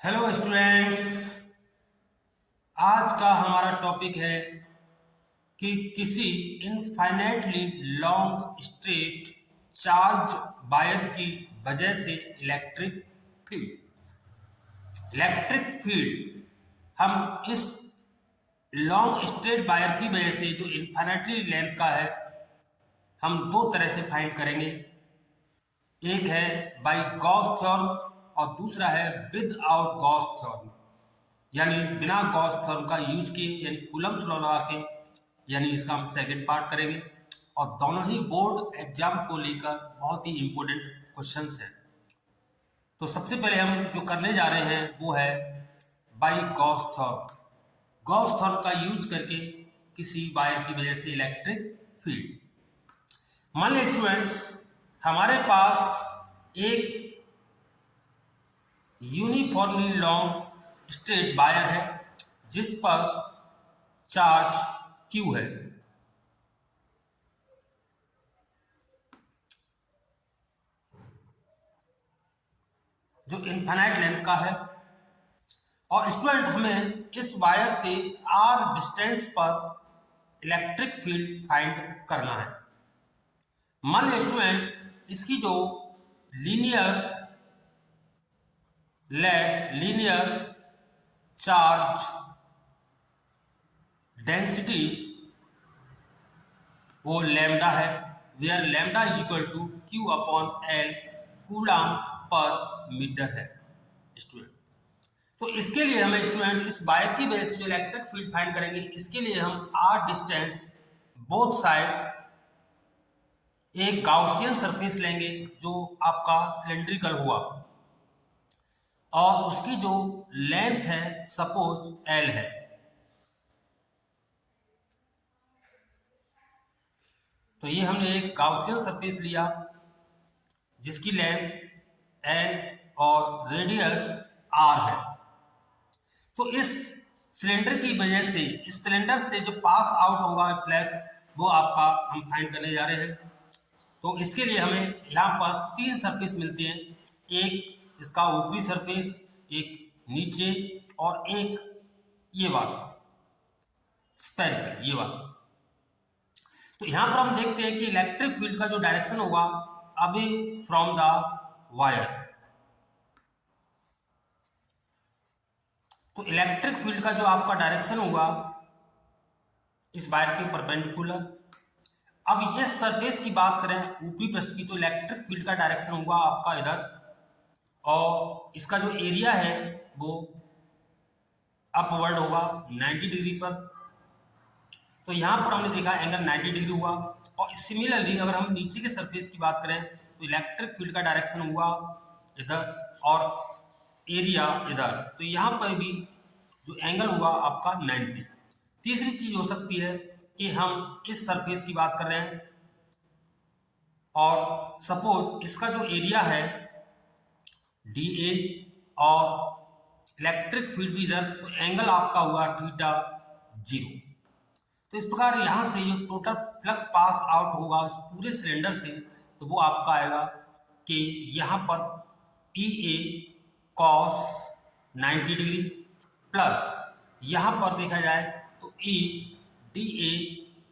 Hello students. आज का हमारा टॉपिक है कि किसी infinitely long straight charge wire की वजह से इलेक्ट्रिक फील्ड हम इस लॉन्ग स्ट्रेट वायर की वजह से जो इनफाइनाइटली लेंथ का है हम दो तरह से फाइंड करेंगे। एक है बाय गॉस थ्योरम और दूसरा है विदाउट गॉस थ्योरम, यानी बिना गॉस थ्योरम का यूज किए, यानी कूलम्ब्स लॉ लगा के, यानी इसका हम सेकंड पार्ट करेंगे। और दोनों ही बोर्ड एग्जाम को लेकर बहुत ही इंपॉर्टेंट क्वेश्चंस हैं। तो सबसे पहले हम जो करने जा रहे हैं वो है by Gauss theorem. Gauss theorem का यूज करके किसी वायर की वजह से इलेक्ट्रिक फील्ड। मान लीजिए स्टूडेंट्स, हमारे पास एक यूनिफॉर्मली लॉन्ग स्ट्रेट वायर है जिस पर चार्ज Q है। जो इनफाइनाइट लेंथ का है, और स्टूडेंट हमें इस वायर से R डिस्टेंस पर इलेक्ट्रिक फील्ड फाइंड करना है। मान लीजिए स्टूडेंट, इसकी जो लीनियर चार्ज डेंसिटी वो लैम्डा है, where lambda is equal to Q upon L coulomb per metre है स्टूडेंट। तो इसके लिए हमें स्टूडेंट इस वायर की वजह से जो इलेक्ट्रिक फील्ड फाइंड करेंगे, इसके लिए हम R डिस्टेंस बोथ साइड एक गाउसियन सरफेस लेंगे जो आपका सिलेंड्रिकल हुआ, और उसकी जो लेंथ है सपोज L है। तो ये हमने एक गाउसियन सरफेस लिया जिसकी लेंथ L और रेडियस R है। तो इस सिलेंडर की वजह से, इस सिलेंडर से जो पास आउट होगा फ्लक्स, वो आपका हम फाइंड करने जा रहे हैं। तो इसके लिए हमें यहाँ पर तीन सरफेस मिलती हैं, एक इसका ऊपरी सरफेस, एक नीचे, और एक ये वाला स्फेरिकल, ये वाला। तो यहाँ पर हम देखते हैं कि इलेक्ट्रिक फील्ड का जो डायरेक्शन होगा अवे फ्रॉम द वायर, तो इलेक्ट्रिक फील्ड का जो आपका डायरेक्शन होगा इस वायर के परपेंडिकुलर। अब इस सरफेस की बात करें ऊपरी पृष्ठ की, तो इलेक्ट्रिक फील्ड का डायरेक्शन होगा आपका इधर, और इसका जो एरिया है वो अपवर्ड होगा 90 डिग्री पर। तो यहाँ पर हमने देखा एंगल 90 डिग्री हुआ। और सिमिलरली अगर हम नीचे के सरफेस की बात करें तो इलेक्ट्रिक फील्ड का डायरेक्शन हुआ इधर और एरिया इधर, तो यहाँ पर भी जो एंगल हुआ आपका 90। तीसरी चीज हो सकती है कि हम इस सरफेस की बात कर रहे हैं और सपोज इसका जो एरिया है DA और इलेक्ट्रिक फील्ड भी इधर, तो एंगल आपका हुआ थीटा 0। तो इस प्रकार यहाँ से ये टोटल फ्लक्स पास आउट होगा उस पूरे सिलेंडर से, तो वो आपका आएगा कि यहाँ पर EA cos 90 डिग्री प्लस यहाँ पर देखा जाए तो DA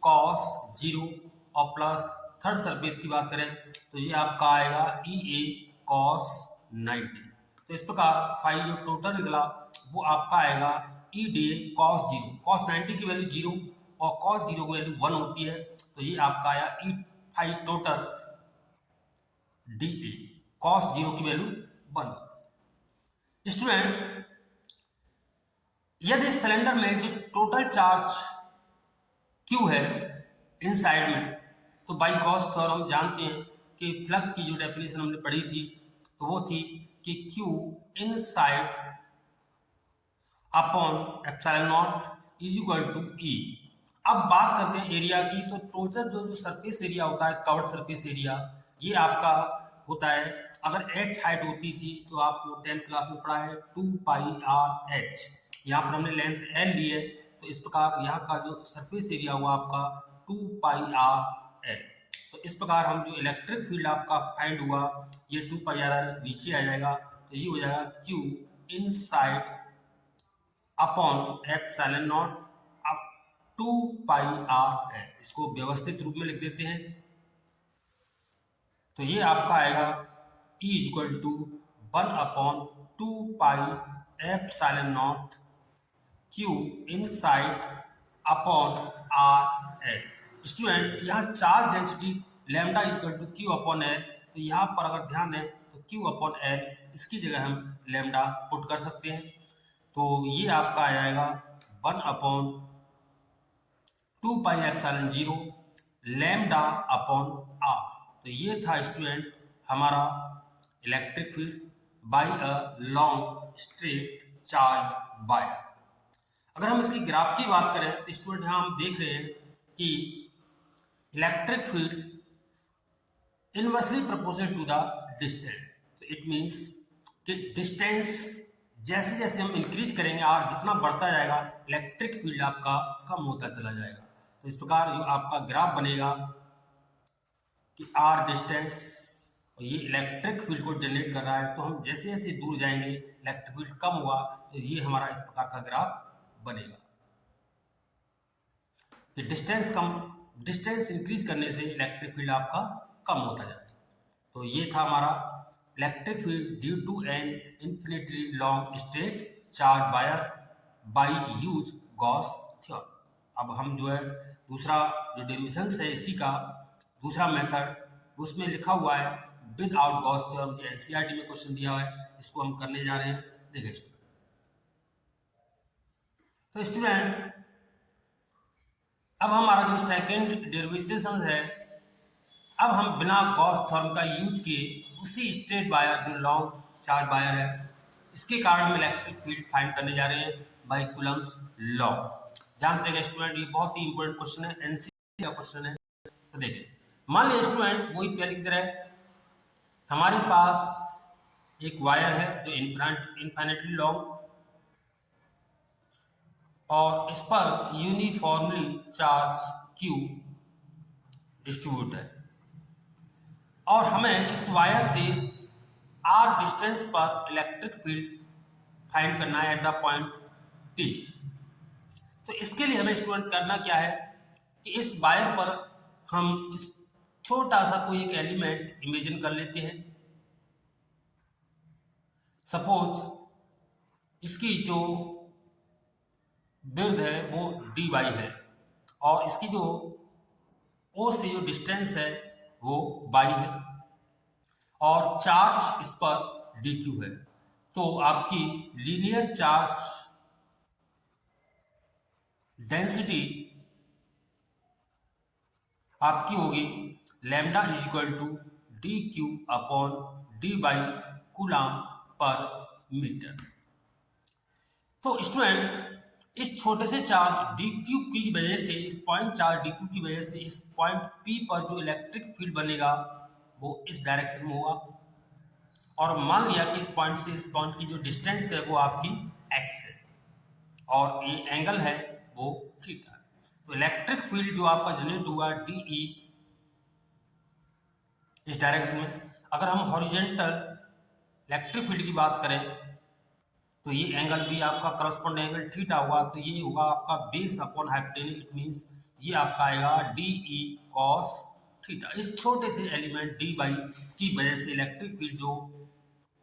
cos 0 और प्लस थर्ड सरफेस की बात करें तो ये आपका आएगा EA cos 90। तो इस प्रकार फाई जो टोटल निकला वो आपका आएगा EDA cos 0, cos 90 की वैल्यू 0 और cos 0 की वैल्यू 1 होती है, तो ये आपका आया ई फाई टोटल DA cos 0 की वैल्यू 1। स्टूडेंट, यदि सिलेंडर में जो टोटल चार्ज Q है इनसाइड में, तो बाय गॉस थ्योरम हम जानते हैं कि फ्लक्स की जो डेफिनेशन हमने पढ़ी थी तो वो थी कि Q inside upon epsilon naught is equal to E। अब बात करते हैं एरिया की, तो टोटल जो सरफेस एरिया होता है, कवर्ड सरफेस एरिया, ये आपका होता है, अगर h हाइट होती थी तो आपको 10th क्लास में पढ़ा है 2 पाई r h। यहाँ पर हमने लेंथ L ली है, तो इस प्रकार यहाँ का जो सरफेस एरिया हुआ आपका 2 पाई r l। तो इस प्रकार हम जो इलेक्ट्रिक फील्ड आपका फाइंड हुआ ये 2 पाई r l नीचे आ जाएगा, तो ये हो जाएगा Q inside upon epsilon naught up 2 pi r है। इसको व्यवस्थित रूप में लिख देते हैं, तो ये आपका आएगा E equal to 1 upon 2 pi epsilon naught Q inside upon R L. Student यहाँ charge density lambda equal to Q upon L, तो यहाँ पर अगर ध्यान दें तो क्यू अपॉन एल, इसकी जगह हम लैम्डा पुट कर सकते हैं। तो ये आपका आ जाएगा 1 upon 2 pi epsilon 0 lambda upon r. तो ये था स्टूडेंट हमारा electric field by a long straight charge wire. अगर हम इसकी ग्राफ की बात करें तो स्टूडेंट यहाँ हम देख रहे हैं कि electric field inversely proportional to the distance. तो इट मींस कि डिस्टेंस जैसे जैसे हम इंक्रीज करेंगे और जितना बढ़ता जाएगा इलेक्ट्रिक फील्ड आपका कम होता चला जाएगा। तो इस प्रकार जो आपका ग्राफ बनेगा कि आर डिस्टेंस और ये इलेक्ट्रिक फील्ड को जनरेट कर रहा है, तो हम जैसे जैसे दूर जाएंगे इलेक्ट्रिक फील्ड कम हुआ, तो ये हमारा इस प्रकार का ग्राफ बनेगा कि डिस्टेंस इंक्रीज करने से इलेक्ट्रिक फील्ड आपका कम होता जाएगा। तो ये था हमारा electric field due to an infinitely long straight charge wire by use Gauss theorem. अब हम जो है दूसरा जो डेरिवेशन है इसी का दूसरा मेथड उसमें लिखा हुआ है विदाउट गॉस थ्योरम, जो एनसीईआरटी में क्वेश्चन दिया हुआ है, इसको हम करने जा रहे हैं। देखिए स्टूडेंट, तो स्टूडेंट अब हमारा जो सेकंड डेरिवेशन है, अब हम बिना गॉस थ्योरम का यूज किए उसी स्ट्रेट वायर जो लॉन्ग चार्ज वायर है इसके कारण हम इलेक्ट्रिक फील्ड फाइंड करने जा रहे हैं बाय कूलम्स लॉ। ध्यान से देखिए स्टूडेंट, ये बहुत ही इंपॉर्टेंट क्वेश्चन है, एनसीईआरटी का क्वेश्चन है। तो देखिए मान लीजिए स्टूडेंट वही पहले की तरह हमारे पास एक वायर है जो इनफाइनाइटली लॉन्ग और इस पर यूनिफॉर्मली चार्ज Q डिस्ट्रीब्यूट है और हमें इस वायर से R डिस्टेंस पर इलेक्ट्रिक फील्ड फाइंड करना है एट द पॉइंट P। तो इसके लिए हमें स्टूडेंट करना क्या है कि इस वायर पर हम इस छोटा सा कोई एक एलिमेंट इमेजिन कर लेते हैं। सपोज इसकी जो विड्थ है वो dy है और इसकी जो O से जो डिस्टेंस है वो y है और चार्ज इस पर dq है। तो आपकी लीनियर चार्ज डेंसिटी आपकी होगी lambda is equal to dq upon dy coulomb per metre. तो स्टूडेंट इस छोटे से चार्ज dq की वजह से, इस पॉइंट चार्ज dq की वजह से इस पॉइंट P पर जो इलेक्ट्रिक फील्ड बनेगा वो इस डायरेक्शन में होगा और मान लिया कि इस पॉइंट से इस पॉइंट की जो डिस्टेंस है वो आपकी x है और ये एंगल है वो थीटा है। तो इलेक्ट्रिक फील्ड जो आपका जनरेट हुआ DE इस डायरेक्शन में। अगर हम हॉरिजॉन्टल इलेक्ट्रिक फील्ड की बात करें तो ये एंगल भी आपका करस्पॉन्ड एंगल थीटा हुआ, तो ये होगा आपका base upon hypotenuse. It means ये आपका आएगा DE cos थीटा। इस छोटे से एलिमेंट dy की वजह से इलेक्ट्रिक फील्ड जो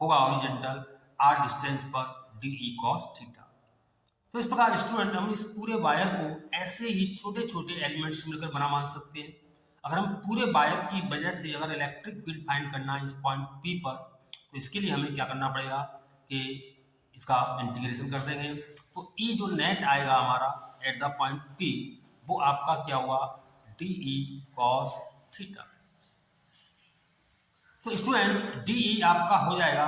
होगा हॉरिजॉन्टल r डिस्टेंस पर DE cos थीटा। तो इस प्रकार स्टूडेंट हम इस पूरे वायर को ऐसे ही छोटे छोटे एलिमेंट्स मिलकर बना मान सकते हैं। अगर हम पूरे वायर की वजह से अगर इलेक्ट्रिक फील्ड फाइंड करना है इस पॉइंट P पर, तो इसके लिए हमें क्या करना पड़ेगा कि इसका इंटीग्रेशन कर देंगे। तो E जो नेट आएगा हमारा एट द पॉइंट P वो आपका क्या हुआ DE cos थीटा। तो स्टूडेंट DE आपका हो जाएगा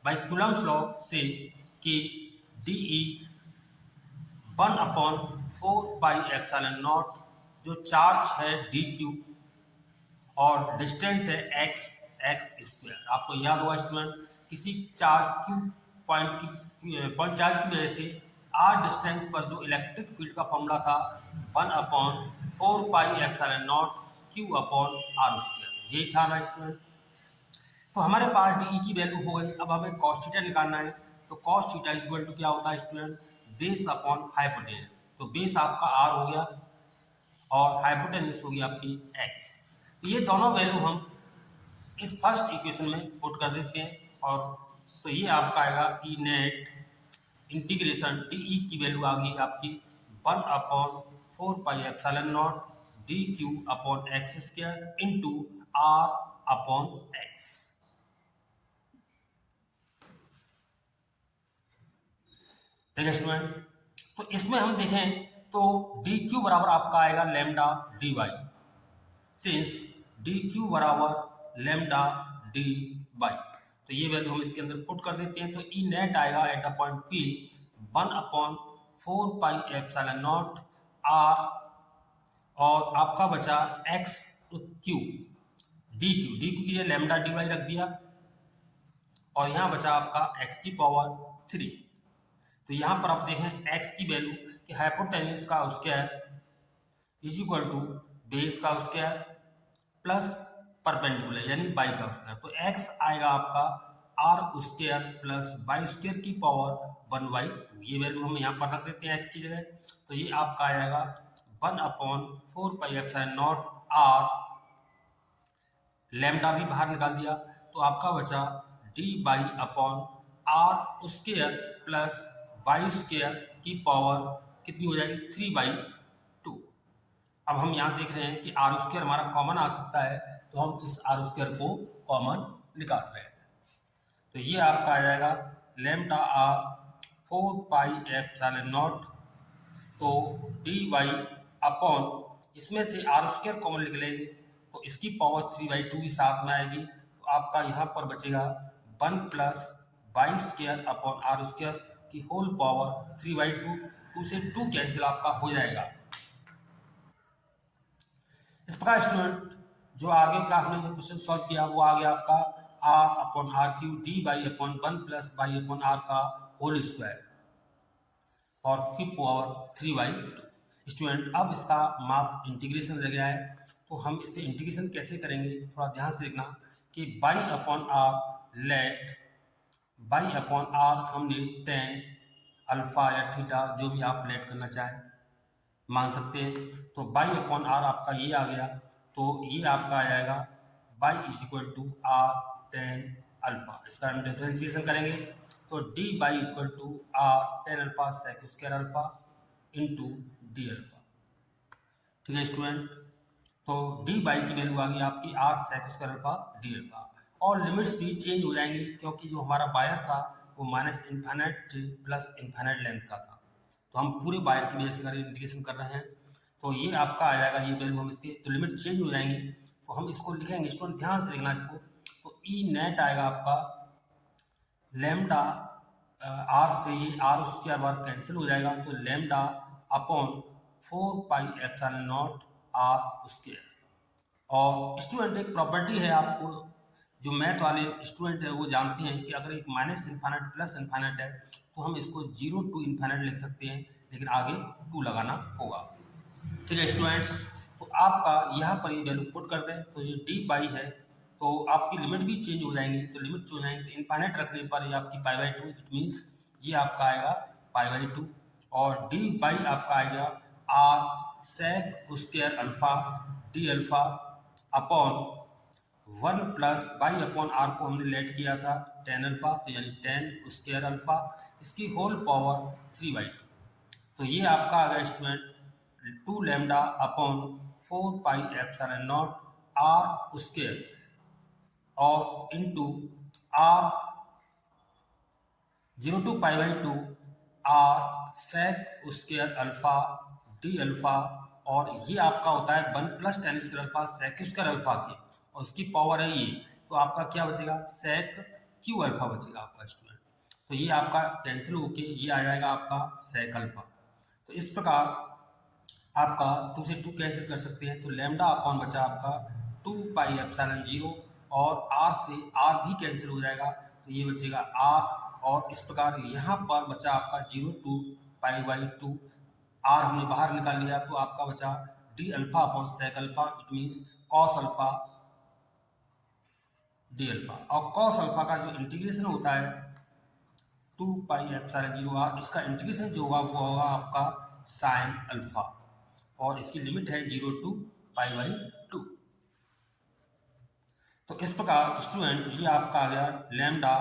बाय कूलम्स लॉ से कि DE 1 upon 4 pi epsilon not जो चार्ज है dq और डिस्टेंस है x स्क्वायर। आपको याद होगा स्टूडेंट किसी चार्ज q पॉइंट चार्ज की वजह से r डिस्टेंस पर जो इलेक्ट्रिक फील्ड का फॉर्मूला था 1 upon 4 pi epsilon not q upon r square, यही था ना स्टूडेंट। तो हमारे पास DE की वैल्यू हो गई। अब हमें cos थीटा निकालना है, तो cos theta is equal to क्या होता है स्टूडेंट, बेस अपॉन हाइपोटेन्यूज। तो बेस आपका आर हो गया और हाइपोटेन्यूज हो गई आपकी एक्स। तो ये दोनों वैल्यू हम इस फर्स्ट इक्वेशन में पुट कर देते हैं और तो ये आपका आएगा E net integration d E की वैल्यू आ गई आपकी 1/4 pi epsilon naught d q upon x square into r upon x. ठीक है स्टूडेंट, तो इसमें हम देखें तो डी क्यू बराबर आपका आएगा lambda d y, since d q बराबर लेमडा डी वाई, तो ये वैल्यू हम इसके अंदर पुट कर देते हैं। तो ई नेट आएगा at the point p 1/4 pi epsilon naught r और आपका बचा एक्स क्यू डी क्यू की लेमडा डी वाई रख दिया और यहाँ बचा आपका एक्स की पावर 3। तो यहाँ पर आप देखें एक्स की वैल्यू कि हाइपोटेन्यूज का square is equal to base का स्क्वायर प्लस परपेंडिकुलर यानी बाई का स्क्वायर। तो एक्स आएगा आपका r square plus y square की पावर 1/2। ये वैल्यू हम यहाँ पर रख देते हैं एक्स की जगह। तो ये आपका आएगा 1/4 pi epsilon naught r, lambda भी बाहर निकाल दिया तो आपका बचा d y upon r square plus y square की पावर कितनी हो जाएगी 3/2। अब हम यहाँ देख रहे हैं कि आर स्क्वायर हमारा कॉमन आ सकता है तो हम इस आर स्क्वायर को कॉमन निकाल रहे हैं। तो ये आपका आ जाएगा lambda r 4 pi epsilon naught, तो डी वाई अपॉन इसमें से आर स्क्वायर कॉमन निकलेंगे तो इसकी पावर 3/2 भी साथ में आएगी। तो आपका यहाँ पर बचेगा 1 plus y square upon r square की होल पावर 3/2, 2 से 2 कैंसिल आपका हो जाएगा। इस प्रकार स्टूडेंट जो आगे का हमने जो क्वेश्चन सॉल्व किया वो आ गया आपका r upon r q d y upon 1 plus y upon r का होल स्क्वायर और की पावर 3/2। स्टूडेंट अब इसका मार्क इंटीग्रेशन रह गया है तो हम इससे इंटीग्रेशन कैसे करेंगे थोड़ा ध्यान से देखना कि y upon r let y upon r हमने टेन अल्फा या थीटा जो भी आप लेट करना चाहें मान सकते हैं। तो बाई अपॉन आर आपका ये आ गया तो ये आपका आ जाएगा y is equal to r tan alpha. इसका हम डिफरेंशिएशन करेंगे तो d y is equal to r tan alpha sec square alpha into d alpha. ठीक है स्टूडेंट, तो डी बाई की वैल्यू आ गई आपकी r sec square alpha D alpha और लिमिट्स भी चेंज हो जाएंगी क्योंकि जो हमारा बायर था वो minus infinite plus infinite length का था तो हम पूरे बायर की वजह से इंटीग्रेशन कर रहे हैं। तो ये आपका आ जाएगा ये वैल्यू हम इसके तो लिमिट चेंज हो जाएंगी तो हम इसको लिखेंगे स्टूडेंट ध्यान से लिखना इसको। तो ई नेट आएगा आपका लेमडा आर से ये आर स्क्वायर बार कैंसिल हो जाएगा तो lambda upon 4 pi epsilon naught are square. और स्टूडेंट एक प्रॉपर्टी है आपको जो मैथ वाले स्टूडेंट है वो जानते हैं कि अगर एक माइनस इन्फाइनाइट प्लस इन्फाइनाइट है तो हम इसको 0 टू इन्फाइनाइट लिख सकते हैं लेकिन आगे 2 लगाना होगा। ठीक है स्टूडेंट्स, तो आपका यहाँ पर ये वैल्यू पुट कर दें तो ये डी बाई है तो आपकी लिमिट भी चेंज हो जाएंगी। तो लिमिट चेंज हो जाएंगी तो इन्फाइनाइट रखने पर ये आपकी पाई/2 इट मीन्स ये आपका आएगा पाई/2 और डी बाई आपका आएगा r sec square alpha D alpha upon 1 plus y upon r को हमने लेट किया था 10 अल्फा तो यानी 10 स्क्वायर अल्फा इसकी होल पावर 3/2। तो ये आपका आ गया student 2 lambda upon 4 pi epsilon naught are square और इनटू आर 0 टू पाई/2 R sec square alpha D alpha और ये आपका होता है 1 plus 10 square alpha sec square alpha की और उसकी पावर है ये तो आपका क्या बचेगा सेक क्यू अल्फा बचेगा आपका स्टूडेंट। तो ये आपका कैंसिल होके ये आ जाएगा आपका सेक अल्फा। तो इस प्रकार आपका 2 से 2 कैंसिल कर सकते हैं तो लैम्डा अपॉन बचा आपका 2 पाई एप्सिलॉन 0 और आर से आर भी कैंसिल हो जाएगा तो ये बचेगा आर और इस प्रकार यहाँ पर बचा आपका 0 टू पाई/2 आर हमने बाहर निकाल लिया तो आपका बचा d alpha upon sec alpha it means cos alpha D alpha. और कॉस अल्फा का जो इंटीग्रेशन होता है 2 पाई एप्सिलॉन 0 आर, इसका इंटीग्रेशन जो होगा वो होगा आपका साइन अल्फा, और इसकी लिमिट है 0 टू पाई बाई 2। तो इस प्रकार स्टूडेंट ये आपका आ गया लैम्डा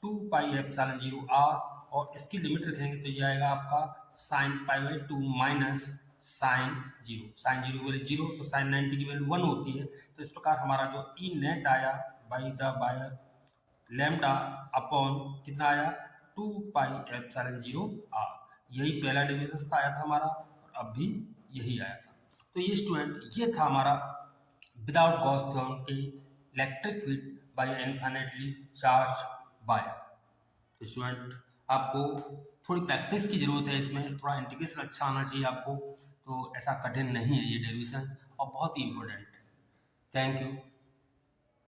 2 पाई एप्सिलॉन 0 आर, और इसकी लिमिट रखेंगे तो ये आएगा आपका sine pi by 2 minus sine 0। Sine 0 की वैल्यू 0, तो साइन 90 की वैल्यू 1 होती है। तो इस प्रकार हमारा जो ई नेट आया by the wire lambda upon कितना आया 2 पाई एप्सिलॉन 0 आर। यही पहला डेरिवेशन आया था हमारा, और अब भी यही आया था। तो ये स्टूडेंट ये था हमारा विदाउट गॉस थ्योरम के electric field by infinitely charge wire. Student आपको थोड़ी प्रैक्टिस की जरूरत है, इसमें थोड़ा इंटीग्रेशन अच्छा आना चाहिए आपको, तो ऐसा कठिन नहीं है ये डेरिवेशंस, और बहुत ही इंपॉर्टेंट है। Thank you.